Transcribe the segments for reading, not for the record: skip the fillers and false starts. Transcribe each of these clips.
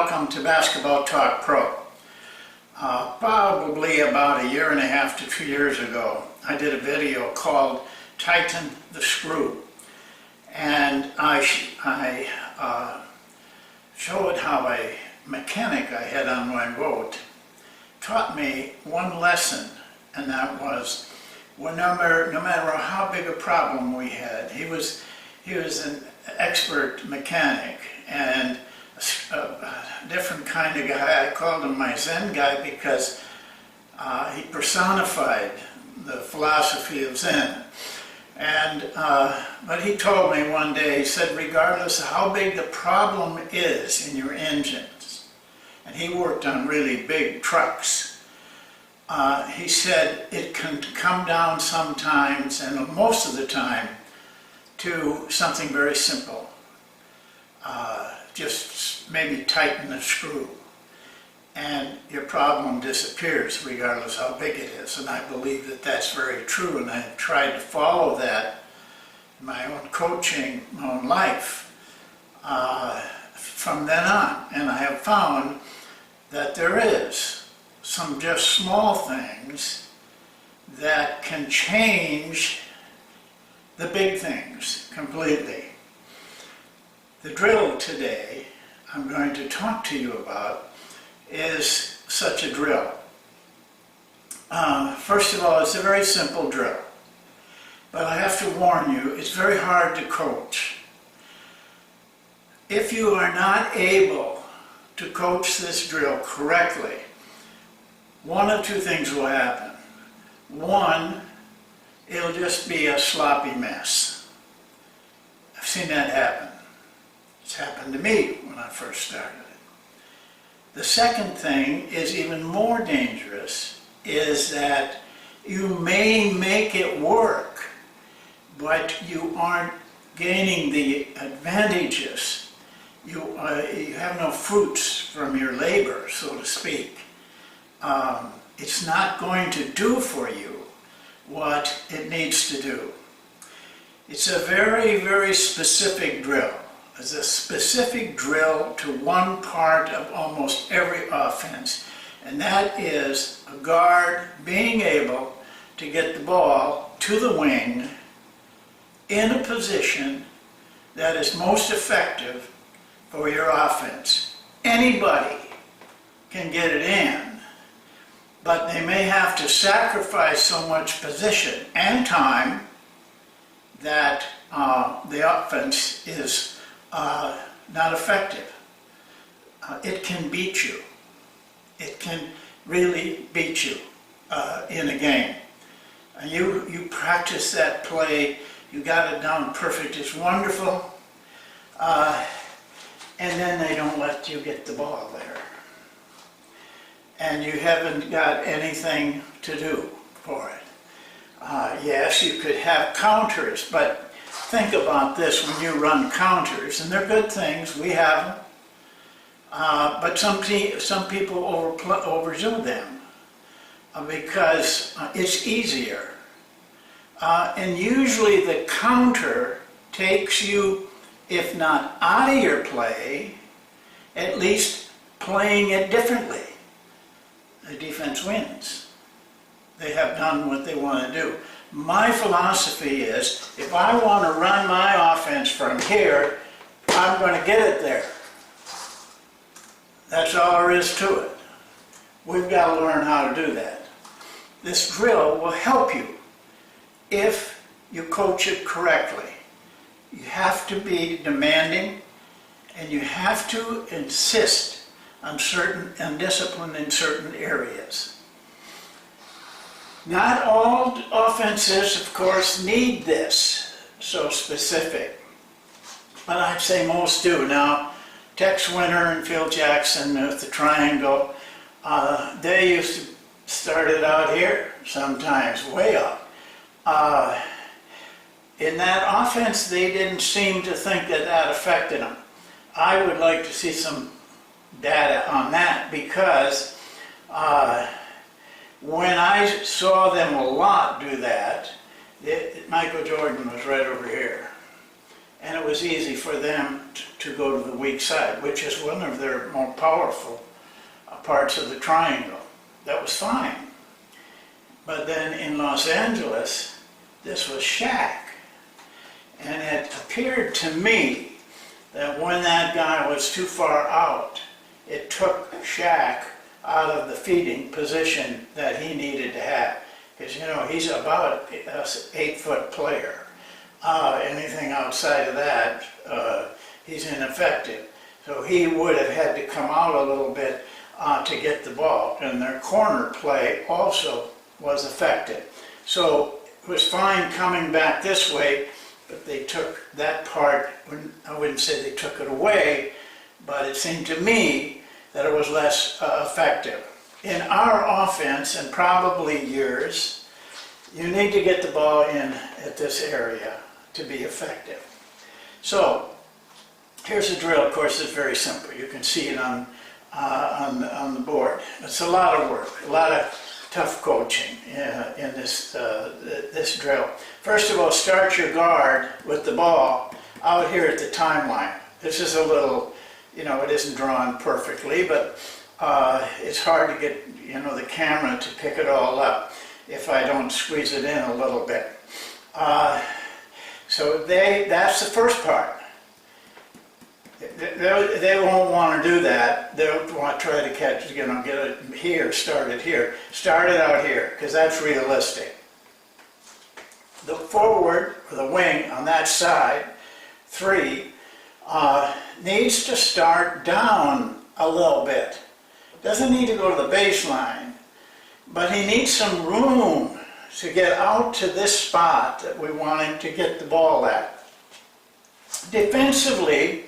welcome to Basketball Talk Pro. Probably about 1.5 to 2 years ago, I did a video called Tighten the Screw. And I showed how a mechanic I had on my boat taught me one lesson, and that was, no matter how big a problem we had, he was an expert mechanic and a different kind of guy. I called him my Zen guy because he personified the philosophy of Zen. And but he told me one day, he said, regardless of how big the problem is in your engines, and he worked on really big trucks, he said it can come down sometimes, and most of the time, to something very simple. Just maybe tighten the screw, and your problem disappears regardless how big it is. And I believe that that's very true, and I've tried to follow that in my own coaching, my own life from then on. And I have found that there is some just small things that can change the big things completely. The drill today I'm going to talk to you about is such a drill. First of all, it's a very simple drill, but I have to warn you, it's very hard to coach. If you are not able to coach this drill correctly, one of two things will happen. One, it'll just be a sloppy mess. I've seen that happen. It's happened to me when I first started it. The second thing is even more dangerous, is that you may make it work, but you aren't gaining the advantages. You have no fruits from your labor, so to speak. It's not going to do for you what it needs to do. It's a very, very specific drill. It's a specific drill to one part of almost every offense, and that is a guard being able to get the ball to the wing in a position that is most effective for your offense. Anybody can get it in, but they may have to sacrifice so much position and time that the offense is not effective. It can beat you. It can really beat you in a game. You practice that play, you got it down perfect, it's wonderful, and then they don't let you get the ball there. And you haven't got anything to do for it. Yes, you could have counters, but think about this when you run counters, and they're good things, we have them, but some people overdo them because it's easier. And usually the counter takes you, if not out of your play, at least playing it differently. The defense wins. They have done what they want to do. My philosophy is, if I want to run my offense from here, I'm going to get it there. That's all there is to it. We've got to learn how to do that. This drill will help you if you coach it correctly. You have to be demanding, and you have to insist on discipline in certain areas. Not all offenses, of course, need this so specific, but I'd say most do. Now, Tex Winter and Phil Jackson with the triangle, they used to start it out here, sometimes way up. In that offense, they didn't seem to think that that affected them. I would like to see some data on that, because when I saw them a lot do that, Michael Jordan was right over here. and it was easy for them to go to the weak side, which is one of their more powerful parts of the triangle. That was fine. But then in Los Angeles, this was Shaq. And it appeared to me that when that guy was too far out, it took Shaq out of the feeding position that he needed to have. Because, you know, he's about an 8-foot player. Anything outside of that, he's ineffective. So he would have had to come out a little bit to get the ball. And their corner play also was effective. So it was fine coming back this way, but they took that part, I wouldn't say they took it away, but it seemed to me that it was less effective. In our offense, and probably yours, you need to get the ball in at this area to be effective. So here's a drill. Of course, it's very simple. You can see it on the board. It's a lot of work, a lot of tough coaching in this drill. First of all, start your guard with the ball out here at the timeline. This is a little, you know, it isn't drawn perfectly, but it's hard to get, you know, the camera to pick it all up if I don't squeeze it in a little bit. So that's the first part. They won't want to do that. They'll want to try to catch, you know, get it here, start it here. Start it out here, because that's realistic. The forward, or the wing on that side, 3, needs to start down a little bit. Doesn't need to go to the baseline, but he needs some room to get out to this spot that we want him to get the ball at. Defensively,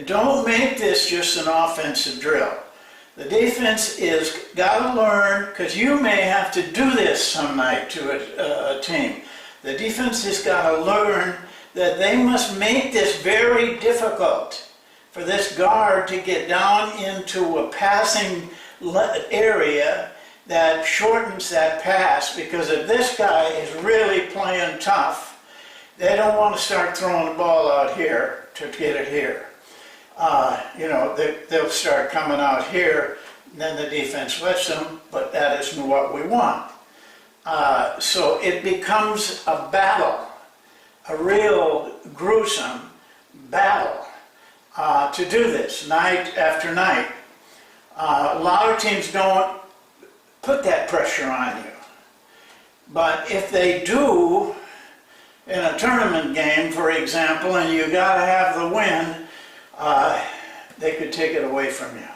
don't make this just an offensive drill. The defense is got to learn, because you may have to do this some night to a team. The defense has got to learn that they must make this very difficult for this guard to get down into a passing area that shortens that pass, because if this guy is really playing tough, they don't want to start throwing the ball out here to get it here. You know, they'll start coming out here, and then the defense lets them, but that isn't what we want. So it becomes a battle, a real gruesome battle to do this night after night. A lot of teams don't put that pressure on you. But if they do, in a tournament game, for example, and you got to have the win, they could take it away from you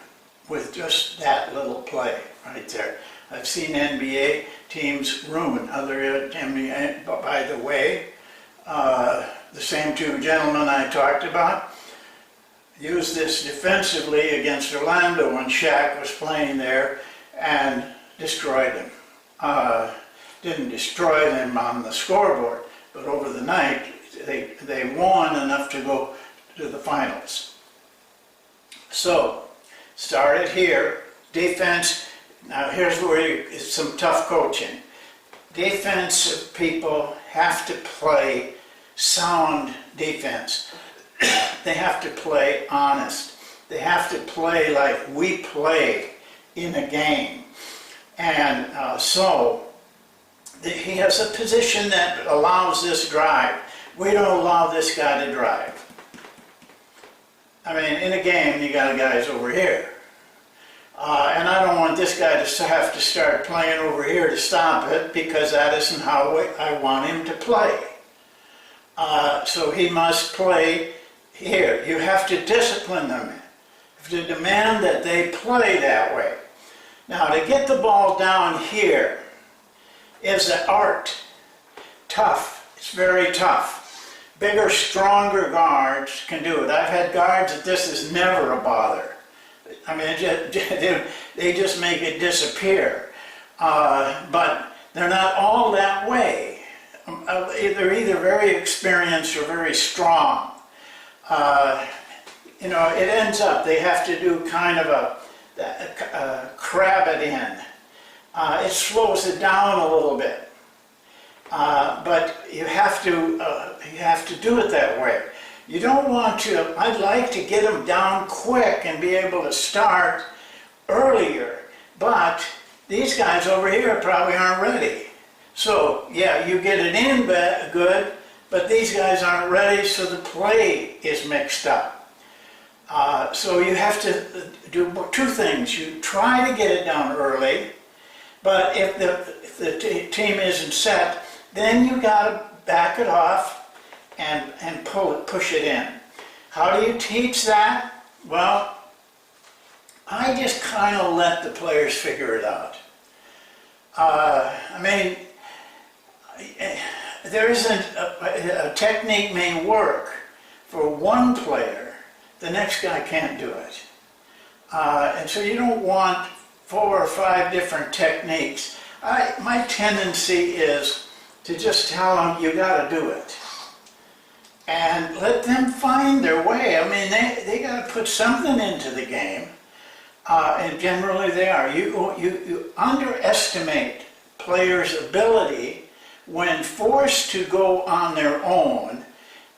with just that little play right there. I've seen NBA teams ruin other NBA. By the way, the same 2 gentlemen I talked about used this defensively against Orlando when Shaq was playing there and destroyed them. Didn't destroy them on the scoreboard, but over the night they won enough to go to the finals. So, start it here. Defense, now here's where it's some tough coaching. Defensive people have to play sound defense. They have to play honest. They have to play like we play in a game. And so, he has a position that allows this drive. We don't allow this guy to drive. I mean, in a game, you got guys over here. And I don't want this guy to have to start playing over here to stop it, because that isn't how I want him to play. So he must play here. You have to discipline them. You have to demand that they play that way. Now, to get the ball down here is an art. Tough. It's very tough. Bigger, stronger guards can do it. I've had guards that this is never a bother. I mean, they just make it disappear. But they're not all that way. They're either very experienced or very strong. You know, it ends up, they have to do kind of a crab it in. It slows it down a little bit. But you have to do it that way. You don't want to, I'd like to get them down quick and be able to start earlier, but these guys over here probably aren't ready. So yeah, you get it in good, but these guys aren't ready, so the play is mixed up. So you have to do two things. You try to get it down early, but if the team isn't set, then you got to back it off and push it in. How do you teach that? Well, I just kind of let the players figure it out. I mean, there isn't a technique may work for one player. The next guy can't do it. And so you don't want 4 or 5 different techniques. My tendency is to just tell them, you got to do it. And let them find their way. I mean, they got to put something into the game. And generally they are. You underestimate players' ability when forced to go on their own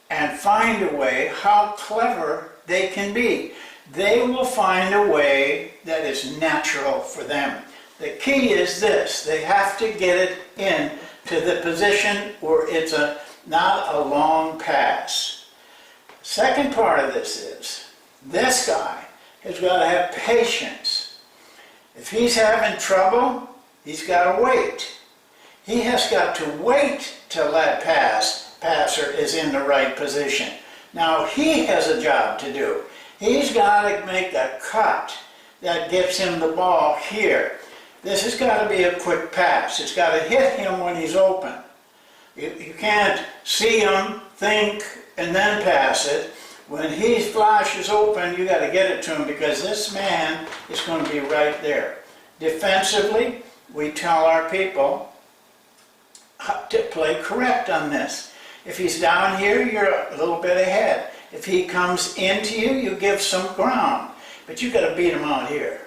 and find a way, how clever they can be. They will find a way that is natural for them. The key is this: they have to get it in to the position where it's not a long pass. Second part of this is, this guy has got to have patience. If he's having trouble, he's got to wait. He has got to wait till that passer is in the right position. Now he has a job to do. He's got to make a cut that gets him the ball here. This has got to be a quick pass. It's got to hit him when he's open. You can't see him, think, and then pass it. When he flashes open, you got to get it to him, because this man is going to be right there. Defensively, we tell our people to play correct on this. If he's down here, you're a little bit ahead. If he comes into you, you give some ground. But you got to beat him out here.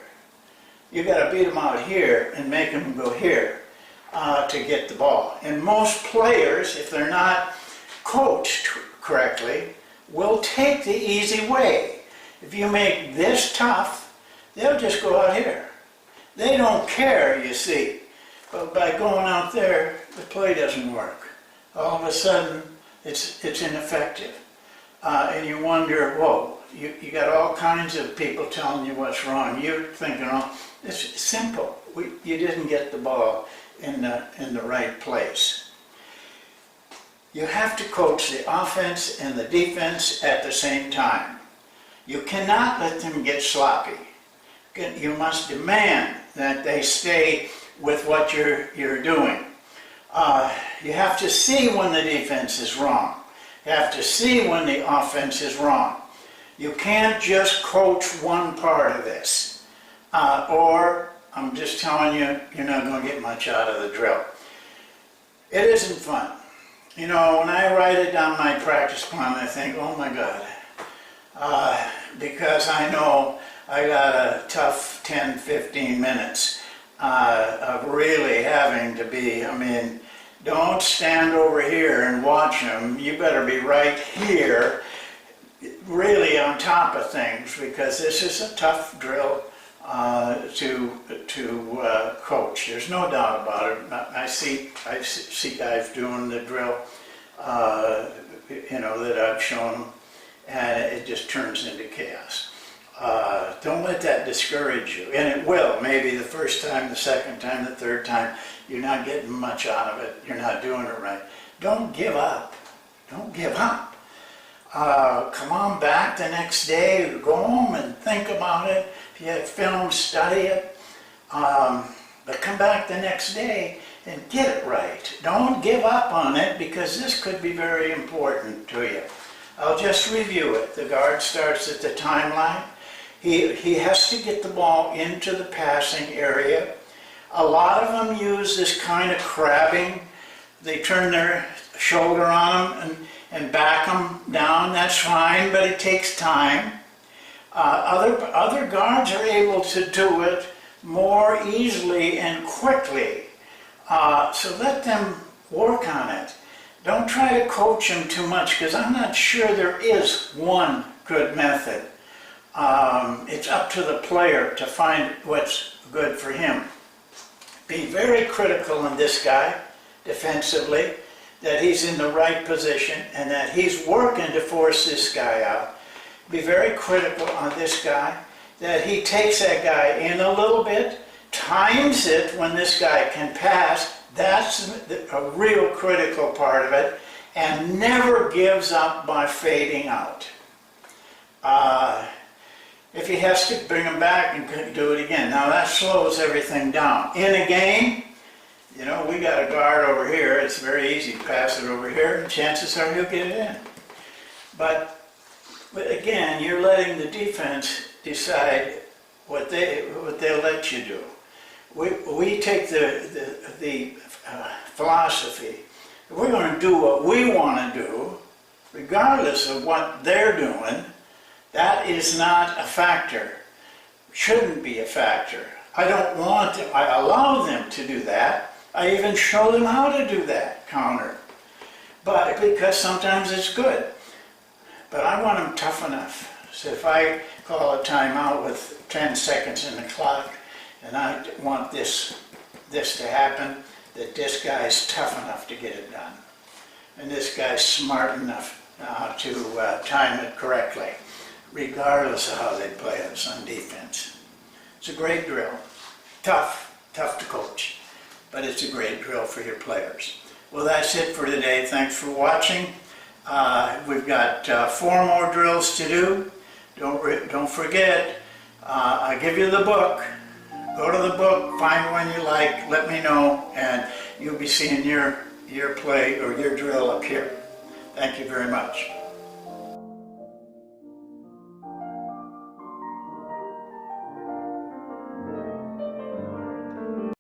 You got to beat him out here and make him go here to get the ball. And most players, if they're not coached correctly, will take the easy way. If you make this tough, they'll just go out here. They don't care, you see. But by going out there, the play doesn't work. All of a sudden, it's ineffective. And you wonder, whoa, you got all kinds of people telling you what's wrong. You're thinking, oh, it's simple. You didn't get the ball in the right place. You have to coach the offense and the defense at the same time. You cannot let them get sloppy. You must demand that they stay with what you're doing. You have to see when the defense is wrong. You have to see when the offense is wrong. You can't just coach one part of this. Or, I'm just telling you, you're not going to get much out of the drill. It isn't fun. You know, when I write it down my practice plan, I think, oh my God. Because I know I got a tough 10, 15 minutes of really having to be, I mean, don't stand over here and watch them. You better be right here, really on top of things, because this is a tough drill to coach. There's no doubt about it. I see guys doing the drill, you know, that I've shown them, and it just turns into chaos. Don't let that discourage you, and it will. Maybe the first time, the second time, the third time, you're not getting much out of it. You're not doing it right. Don't give up. Don't give up. Come on back the next day, go home and think about it. If you have film, study it. But come back the next day and get it right. Don't give up on it, because this could be very important to you. I'll just review it. The guard starts at the timeline. He has to get the ball into the passing area. A lot of them use this kind of crabbing. They turn their shoulder on them and back them down. That's fine, but it takes time. Other guards are able to do it more easily and quickly. So let them work on it. Don't try to coach him too much, because I'm not sure there is one good method. It's up to the player to find what's good for him. Be very critical on this guy defensively, that he's in the right position and that he's working to force this guy out. Be very critical on this guy, that he takes that guy in a little bit, times it when this guy can pass. That's a real critical part of it, and never gives up by fading out. If he has to bring him back and do it again, now that slows everything down. In a game, you know, we got a guard over here, it's very easy to pass it over here, and chances are he'll get it in. But again, you're letting the defense decide what they'll let you do. We take the philosophy, if we're going to do what we want to do, regardless of what they're doing, that is not a factor. Shouldn't be a factor. I don't want them, I allow them to do that. I even show them how to do that counter. But because sometimes it's good. But I want them tough enough. So if I call a timeout with 10 seconds in the clock, and I want this to happen, that this guy's tough enough to get it done. And this guy's smart enough to time it correctly, regardless of how they play us on defense. It's a great drill. Tough to coach, but it's a great drill for your players. Well, that's it for today. Thanks for watching. We've got 4 more drills to do. Don't forget, I give you the book. Go to the book, find one you like, let me know, and you'll be seeing your play or your drill up here. Thank you very much.